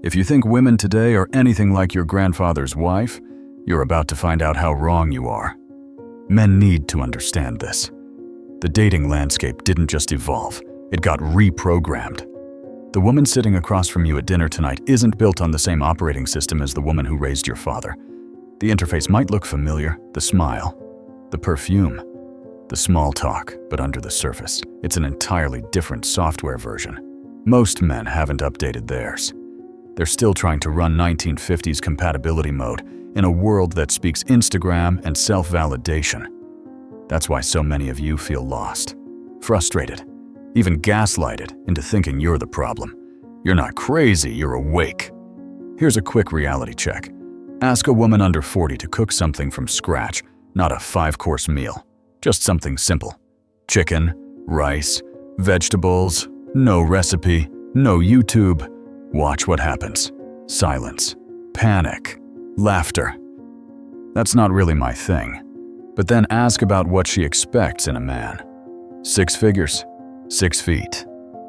If you think women today are anything like your grandfather's wife, you're about to find out how wrong you are. Men need to understand this. The dating landscape didn't just evolve, it got reprogrammed. The woman sitting across from you at dinner tonight isn't built on the same operating system as the woman who raised your father. The interface might look familiar, the smile, the perfume, the small talk, but under the surface, it's an entirely different software version. Most men haven't updated theirs. They're still trying to run 1950s compatibility mode in a world that speaks Instagram and self-validation. That's why so many of you feel lost, frustrated, even gaslighted into thinking you're the problem. You're not crazy, you're awake. Here's a quick reality check. Ask a woman under 40 to cook something from scratch, not a 5-course meal. Just something simple. Chicken, rice, vegetables, no recipe, no YouTube. Watch what happens. Silence, panic, laughter. That's not really my thing. But then ask about what she expects in a man. 6 figures, 6 feet,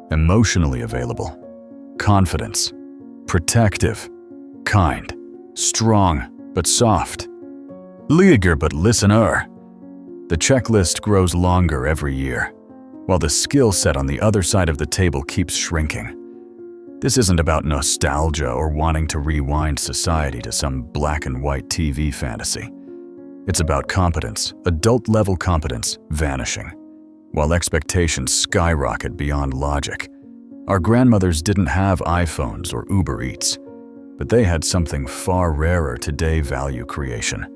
emotionally available, confidence, protective, kind, strong but soft, leager but listener. The checklist grows longer every year, while the skill set on the other side of the table keeps shrinking. This isn't about nostalgia or wanting to rewind society to some black and white TV fantasy. It's about competence, adult-level competence, vanishing, while expectations skyrocket beyond logic. Our grandmothers didn't have iPhones or Uber Eats, but they had something far rarer today: value creation.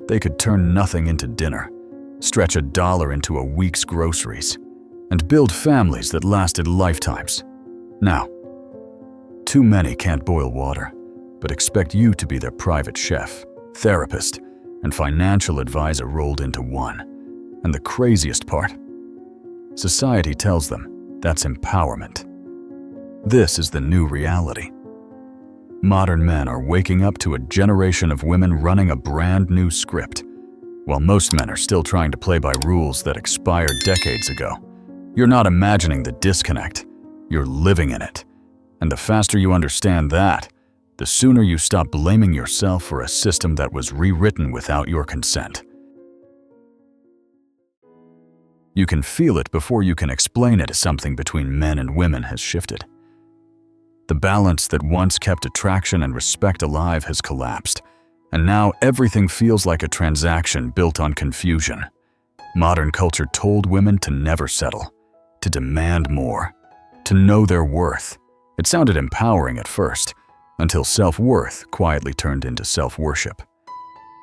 They could turn nothing into dinner, stretch $1 into a week's groceries, and build families that lasted lifetimes. Now, too many can't boil water, but expect you to be their private chef, therapist, and financial advisor rolled into one. And the craziest part? Society tells them that's empowerment. This is the new reality. Modern men are waking up to a generation of women running a brand new script, while most men are still trying to play by rules that expired decades ago. You're not imagining the disconnect, you're living in it. And the faster you understand that, the sooner you stop blaming yourself for a system that was rewritten without your consent. You can feel it before you can explain it. Something between men and women has shifted. The balance that once kept attraction and respect alive has collapsed, and now everything feels like a transaction built on confusion. Modern culture told women to never settle, to demand more, to know their worth. It sounded empowering at first, until self-worth quietly turned into self-worship.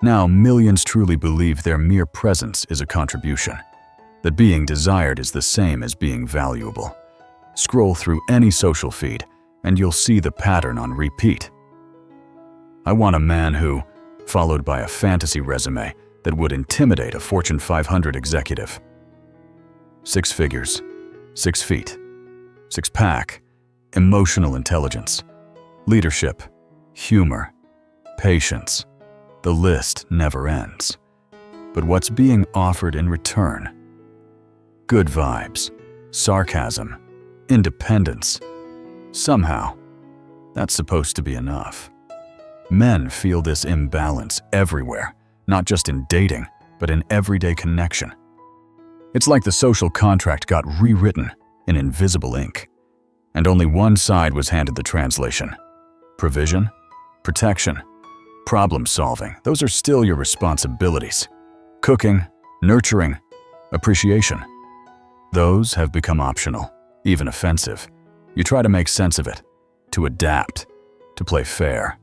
Now millions truly believe their mere presence is a contribution, that being desired is the same as being valuable. Scroll through any social feed, and you'll see the pattern on repeat. I want a man who, followed by a fantasy resume that would intimidate a Fortune 500 executive. 6 figures, 6 feet, 6-pack, emotional intelligence, leadership, humor, patience. The list never ends. But what's being offered in return? Good vibes, sarcasm, independence. Somehow, that's supposed to be enough. Men feel this imbalance everywhere, not just in dating, but in everyday connection. It's like the social contract got rewritten in invisible ink, and only one side was handed the translation. Provision, protection, problem solving, those are still your responsibilities. Cooking, nurturing, appreciation. Those have become optional, even offensive. You try to make sense of it, to adapt, to play fair.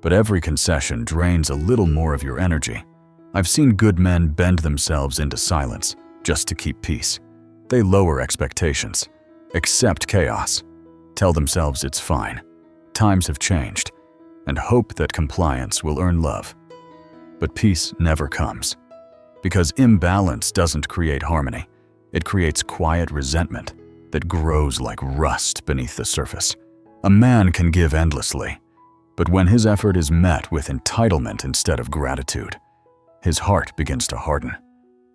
But every concession drains a little more of your energy. I've seen good men bend themselves into silence just to keep peace. They lower expectations, accept chaos, tell themselves it's fine, times have changed, and hope that compliance will earn love. But peace never comes, because imbalance doesn't create harmony. It creates quiet resentment that grows like rust beneath the surface. A man can give endlessly, but when his effort is met with entitlement instead of gratitude, his heart begins to harden.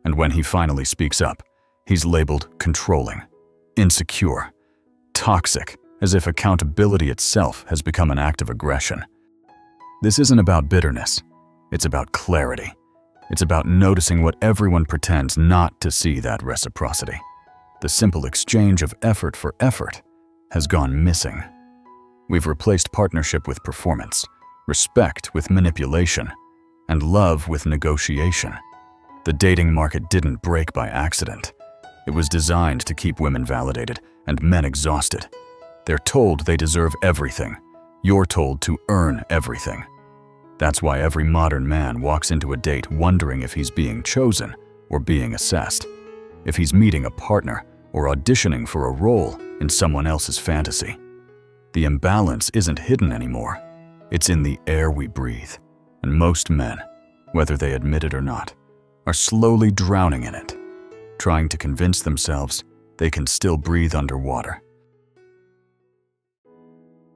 And when he finally speaks up, he's labeled controlling, insecure, toxic, as if accountability itself has become an act of aggression. This isn't about bitterness. It's about clarity. It's about noticing what everyone pretends not to see: that reciprocity. The simple exchange of effort for effort has gone missing. We've replaced partnership with performance, respect with manipulation, and love with negotiation. The dating market didn't break by accident. It was designed to keep women validated and men exhausted. They're told they deserve everything. You're told to earn everything. That's why every modern man walks into a date wondering if he's being chosen or being assessed, if he's meeting a partner or auditioning for a role in someone else's fantasy. The imbalance isn't hidden anymore. It's in the air we breathe, and most men, whether they admit it or not, are slowly drowning in it, trying to convince themselves they can still breathe underwater.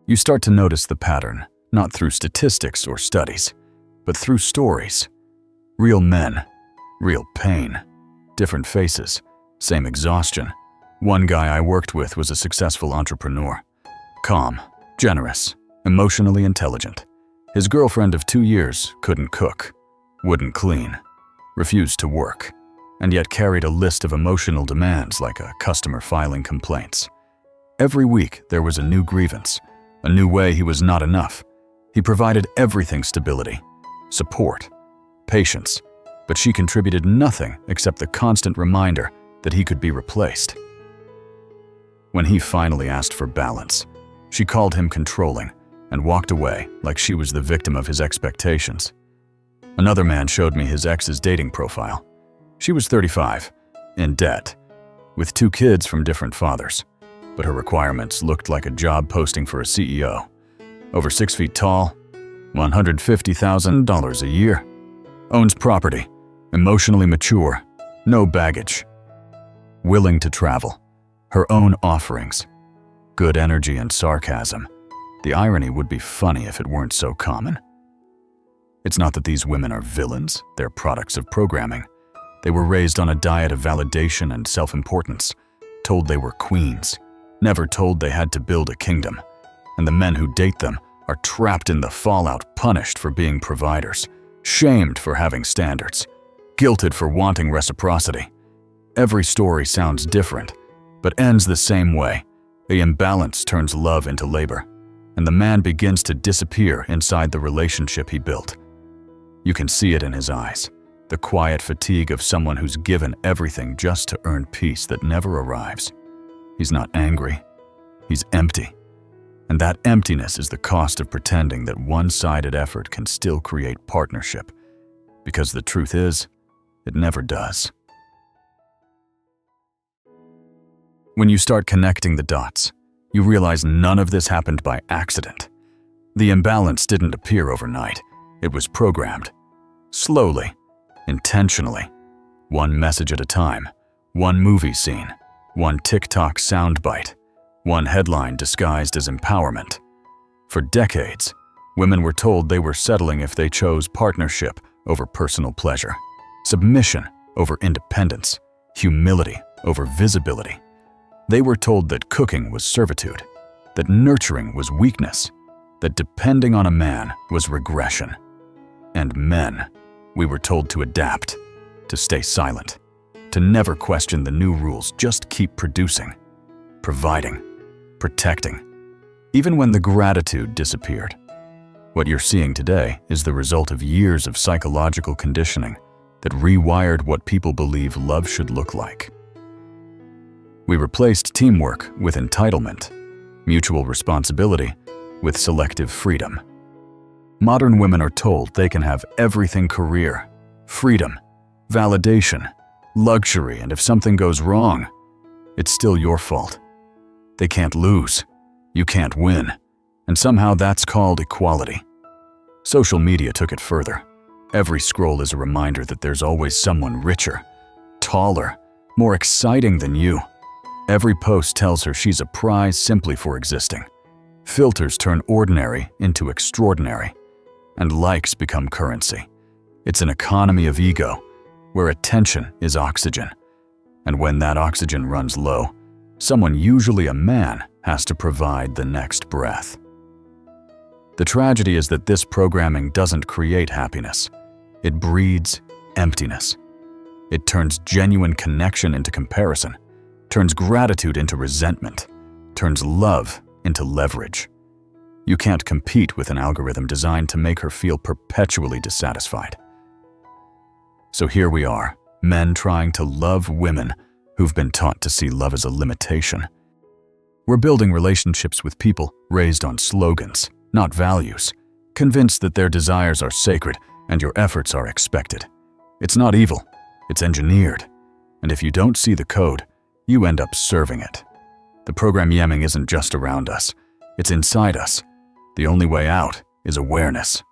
You start to notice the pattern, not through statistics or studies, but through stories. Real men, real pain, different faces, same exhaustion. One guy I worked with was a successful entrepreneur. Calm, generous, emotionally intelligent. His girlfriend of 2 years couldn't cook, wouldn't clean, refused to work, and yet carried a list of emotional demands like a customer filing complaints. Every week there was a new grievance, a new way he was not enough. He provided everything: stability, support, patience, but she contributed nothing except the constant reminder that he could be replaced. When he finally asked for balance, she called him controlling and walked away like she was the victim of his expectations. Another man showed me his ex's dating profile. She was 35, in debt, with 2 kids from different fathers, but her requirements looked like a job posting for a CEO. Over 6 feet tall, $150,000 a year, owns property, emotionally mature, no baggage, willing to travel, her own offerings, good energy and sarcasm. The irony would be funny if it weren't so common. It's not that these women are villains, they're products of programming. They were raised on a diet of validation and self-importance, told they were queens, never told they had to build a kingdom. And the men who date them are trapped in the fallout, punished for being providers, shamed for having standards, guilted for wanting reciprocity. Every story sounds different, but ends the same way. The imbalance turns love into labor, and the man begins to disappear inside the relationship he built. You can see it in his eyes, the quiet fatigue of someone who's given everything just to earn peace that never arrives. He's not angry, he's empty. And that emptiness is the cost of pretending that one-sided effort can still create partnership, because the truth is, it never does. When you start connecting the dots, you realize none of this happened by accident. The imbalance didn't appear overnight. It was programmed. Slowly, intentionally, one message at a time, one movie scene, one TikTok soundbite, one headline disguised as empowerment. For decades, women were told they were settling if they chose partnership over personal pleasure, submission over independence, humility over visibility. They were told that cooking was servitude, that nurturing was weakness, that depending on a man was regression. And men, we were told to adapt, to stay silent, to never question the new rules, just keep producing, providing, protecting, even when the gratitude disappeared. What you're seeing today is the result of years of psychological conditioning that rewired what people believe love should look like. We replaced teamwork with entitlement, mutual responsibility with selective freedom. Modern women are told they can have everything: career, freedom, validation, luxury, and if something goes wrong, it's still your fault. They can't lose, you can't win, and somehow that's called equality. Social media took it further. Every scroll is a reminder that there's always someone richer, taller, more exciting than you. Every post tells her she's a prize simply for existing. Filters turn ordinary into extraordinary, and likes become currency. It's an economy of ego, where attention is oxygen. And when that oxygen runs low, someone, usually a man, has to provide the next breath. The tragedy is that this programming doesn't create happiness. It breeds emptiness. It turns genuine connection into comparison, turns gratitude into resentment, turns love into leverage. You can't compete with an algorithm designed to make her feel perpetually dissatisfied. So here we are, men trying to love women who've been taught to see love as a limitation. We're building relationships with people raised on slogans, not values, convinced that their desires are sacred and your efforts are expected. It's not evil, it's engineered. And if you don't see the code, you end up serving it. The programming isn't just around us, it's inside us. The only way out is awareness.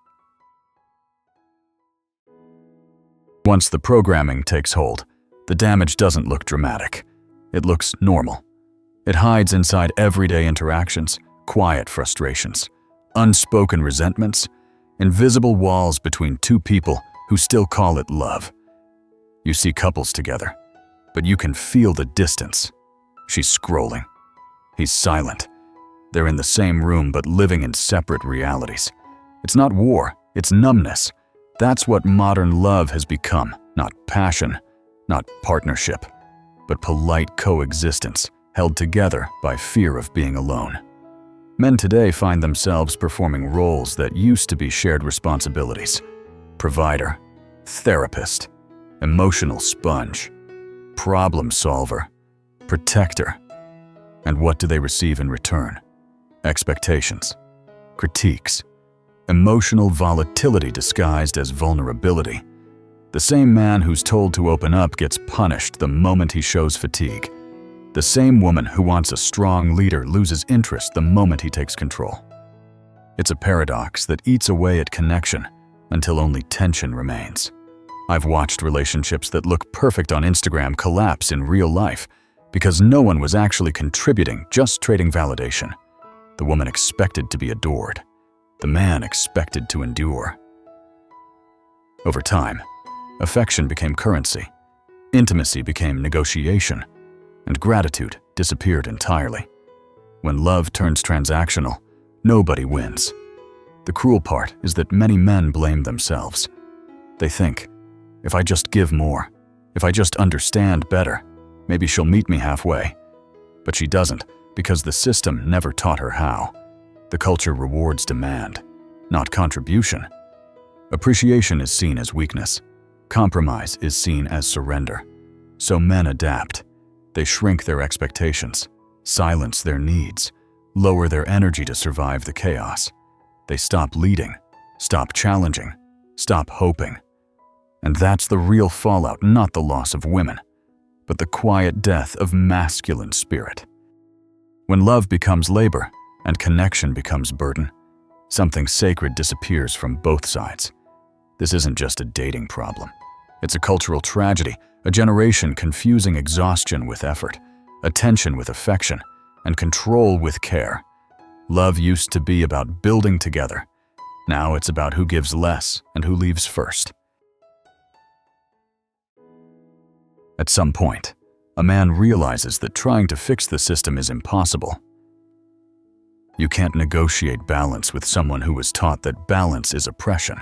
Once the programming takes hold, the damage doesn't look dramatic. It looks normal. It hides inside everyday interactions, quiet frustrations, unspoken resentments, invisible walls between two people who still call it love. You see couples together, but you can feel the distance. She's scrolling. He's silent. They're in the same room but living in separate realities. It's not war, it's numbness. That's what modern love has become, not passion, not partnership, but polite coexistence held together by fear of being alone. Men today find themselves performing roles that used to be shared responsibilities: provider, therapist, emotional sponge, problem solver, protector. And what do they receive in return? Expectations, critiques, emotional volatility disguised as vulnerability. The same man who's told to open up gets punished the moment he shows fatigue. The same woman who wants a strong leader loses interest the moment he takes control. It's a paradox that eats away at connection until only tension remains. I've watched relationships that look perfect on Instagram collapse in real life because no one was actually contributing, just trading validation. The woman expected to be adored. The man expected to endure. Over time, affection became currency, intimacy became negotiation, and gratitude disappeared entirely. When love turns transactional, nobody wins. The cruel part is that many men blame themselves. They think, if I just give more, if I just understand better, maybe she'll meet me halfway. But she doesn't, because the system never taught her how. The culture rewards demand, not contribution. Appreciation is seen as weakness. Compromise is seen as surrender. So men adapt. They shrink their expectations, silence their needs, lower their energy to survive the chaos. They stop leading, stop challenging, stop hoping. And that's the real fallout, not the loss of women, but the quiet death of masculine spirit. When love becomes labor and connection becomes burden, something sacred disappears from both sides. This isn't just a dating problem. It's a cultural tragedy, a generation confusing exhaustion with effort, attention with affection, and control with care. Love used to be about building together. Now it's about who gives less and who leaves first. At some point, a man realizes that trying to fix the system is impossible. You can't negotiate balance with someone who was taught that balance is oppression.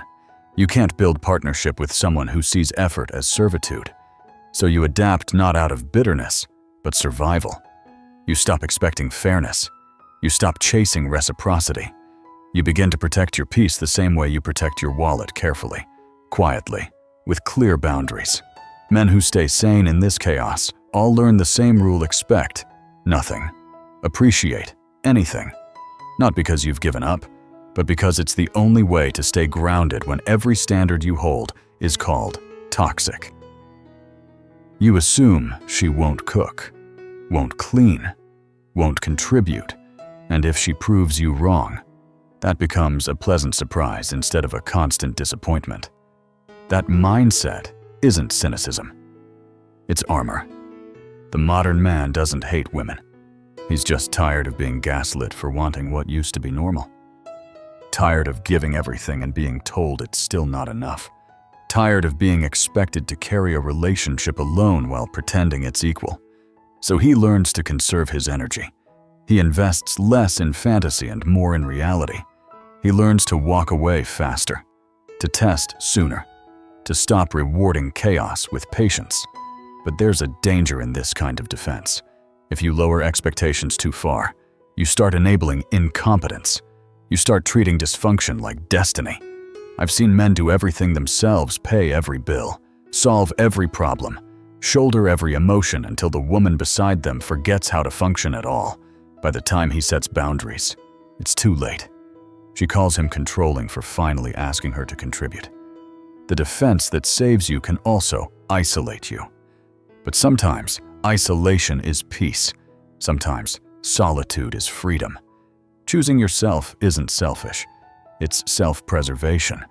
You can't build partnership with someone who sees effort as servitude. So you adapt not out of bitterness, but survival. You stop expecting fairness. You stop chasing reciprocity. You begin to protect your peace the same way you protect your wallet, carefully, quietly, with clear boundaries. Men who stay sane in this chaos all learn the same rule: expect nothing, appreciate anything. Not because you've given up, but because it's the only way to stay grounded when every standard you hold is called toxic. You assume she won't cook, won't clean, won't contribute, and if she proves you wrong, that becomes a pleasant surprise instead of a constant disappointment. That mindset isn't cynicism. It's armor. The modern man doesn't hate women. He's just tired of being gaslit for wanting what used to be normal. Tired of giving everything and being told it's still not enough. Tired of being expected to carry a relationship alone while pretending it's equal. So he learns to conserve his energy. He invests less in fantasy and more in reality. He learns to walk away faster, to test sooner, to stop rewarding chaos with patience. But there's a danger in this kind of defense. If you lower expectations too far, you start enabling incompetence. You start treating dysfunction like destiny. I've seen men do everything themselves, pay every bill, solve every problem, shoulder every emotion until the woman beside them forgets how to function at all. By the time he sets boundaries, it's too late. She calls him controlling for finally asking her to contribute. The defense that saves you can also isolate you. But sometimes isolation is peace. Sometimes solitude is freedom. Choosing yourself isn't selfish. It's self-preservation.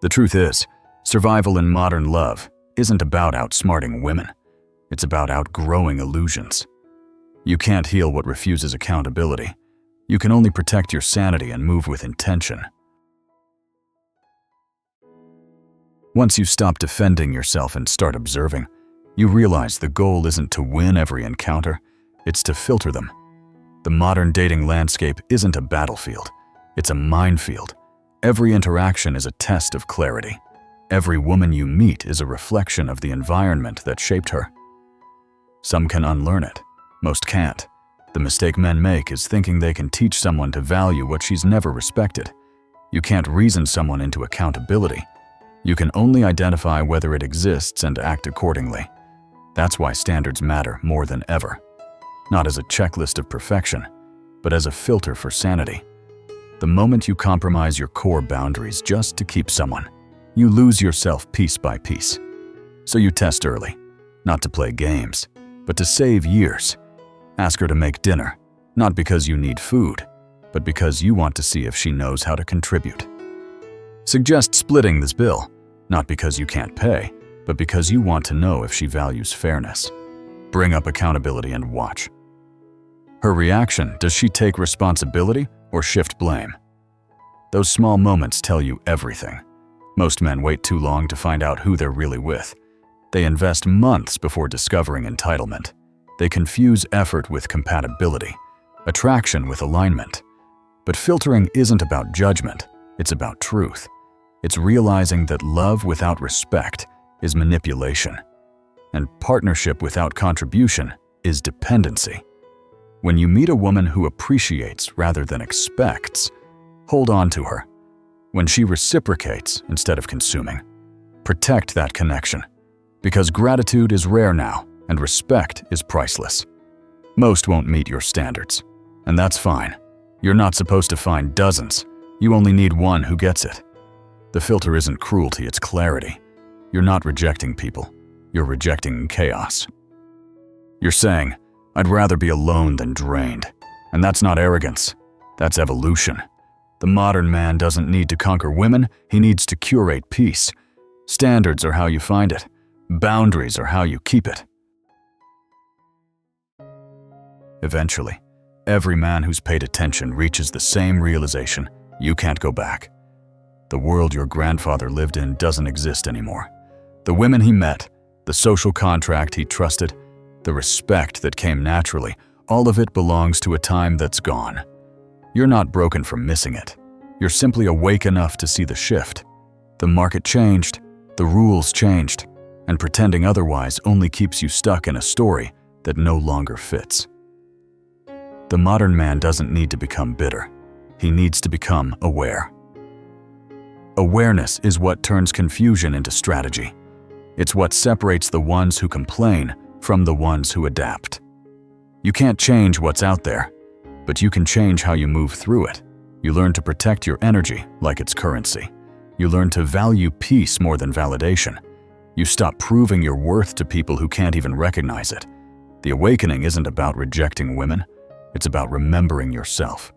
The truth is, survival in modern love isn't about outsmarting women. It's about outgrowing illusions. You can't heal what refuses accountability. You can only protect your sanity and move with intention. Once you stop defending yourself and start observing, you realize the goal isn't to win every encounter, it's to filter them. The modern dating landscape isn't a battlefield, it's a minefield. Every interaction is a test of clarity. Every woman you meet is a reflection of the environment that shaped her. Some can unlearn it, most can't. The mistake men make is thinking they can teach someone to value what she's never respected. You can't reason someone into accountability. You can only identify whether it exists and act accordingly. That's why standards matter more than ever. Not as a checklist of perfection, but as a filter for sanity. The moment you compromise your core boundaries just to keep someone, you lose yourself piece by piece. So you test early, not to play games, but to save years. Ask her to make dinner, not because you need food, but because you want to see if she knows how to contribute. Suggest splitting this bill, not because you can't pay, but because you want to know if she values fairness. Bring up accountability and watch. Her reaction, does she take responsibility or shift blame? Those small moments tell you everything. Most men wait too long to find out who they're really with. They invest months before discovering entitlement. They confuse effort with compatibility, attraction with alignment. But filtering isn't about judgment, it's about truth. It's realizing that love without respect is manipulation, and partnership without contribution is dependency. When you meet a woman who appreciates rather than expects, hold on to her. When she reciprocates instead of consuming, protect that connection, because gratitude is rare now and respect is priceless. Most won't meet your standards, and that's fine. You're not supposed to find dozens. You only need one who gets it. The filter isn't cruelty, it's clarity. You're not rejecting people. You're rejecting chaos. You're saying, I'd rather be alone than drained. And that's not arrogance. That's evolution. The modern man doesn't need to conquer women, he needs to curate peace. Standards are how you find it. Boundaries are how you keep it. Eventually, every man who's paid attention reaches the same realization: you can't go back. The world your grandfather lived in doesn't exist anymore. The women he met, the social contract he trusted, the respect that came naturally, all of it belongs to a time that's gone. You're not broken from missing it. You're simply awake enough to see the shift. The market changed, the rules changed, and pretending otherwise only keeps you stuck in a story that no longer fits. The modern man doesn't need to become bitter. He needs to become aware. Awareness is what turns confusion into strategy. It's what separates the ones who complain from the ones who adapt. You can't change what's out there, but you can change how you move through it. You learn to protect your energy like it's currency. You learn to value peace more than validation. You stop proving your worth to people who can't even recognize it. The awakening isn't about rejecting women. It's about remembering yourself.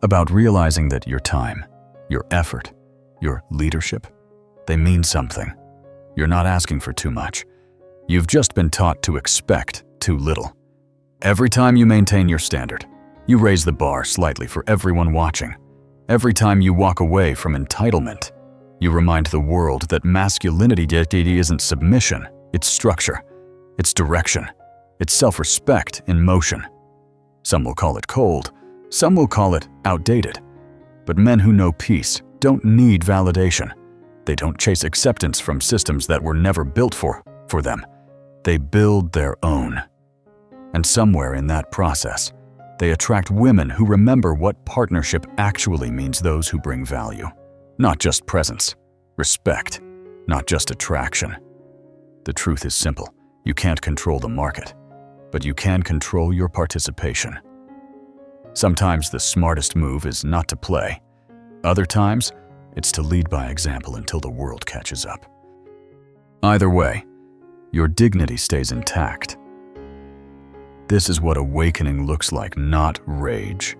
About realizing that your time, your effort, your leadership, they mean something. You're not asking for too much. You've just been taught to expect too little. Every time you maintain your standard, you raise the bar slightly for everyone watching. Every time you walk away from entitlement, you remind the world that masculinity isn't submission, it's structure, it's direction, it's self-respect in motion. Some will call it cold, some will call it outdated. But men who know peace don't need validation. They don't chase acceptance from systems that were never built for them. They build their own. And somewhere in that process, they attract women who remember what partnership actually means: those who bring value. Not just presence, respect, not just attraction. The truth is simple. You can't control the market, but you can control your participation. Sometimes the smartest move is not to play. Other times, it's to lead by example until the world catches up. Either way, your dignity stays intact. This is what awakening looks like: not rage,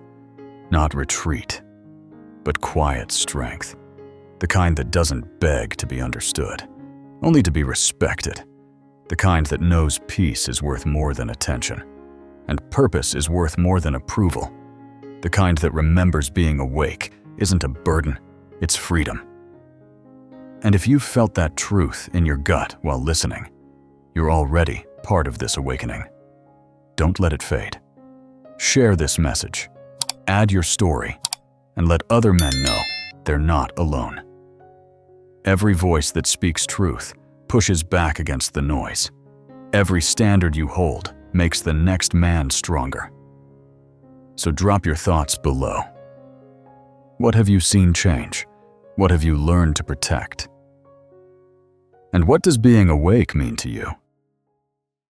not retreat, but quiet strength. The kind that doesn't beg to be understood, only to be respected. The kind that knows peace is worth more than attention, and purpose is worth more than approval. The kind that remembers being awake isn't a burden, it's freedom. And if you've felt that truth in your gut while listening, you're already part of this awakening. Don't let it fade. Share this message, add your story, and let other men know they're not alone. Every voice that speaks truth pushes back against the noise. Every standard you hold makes the next man stronger. So drop your thoughts below. What have you seen change? What have you learned to protect? And what does being awake mean to you?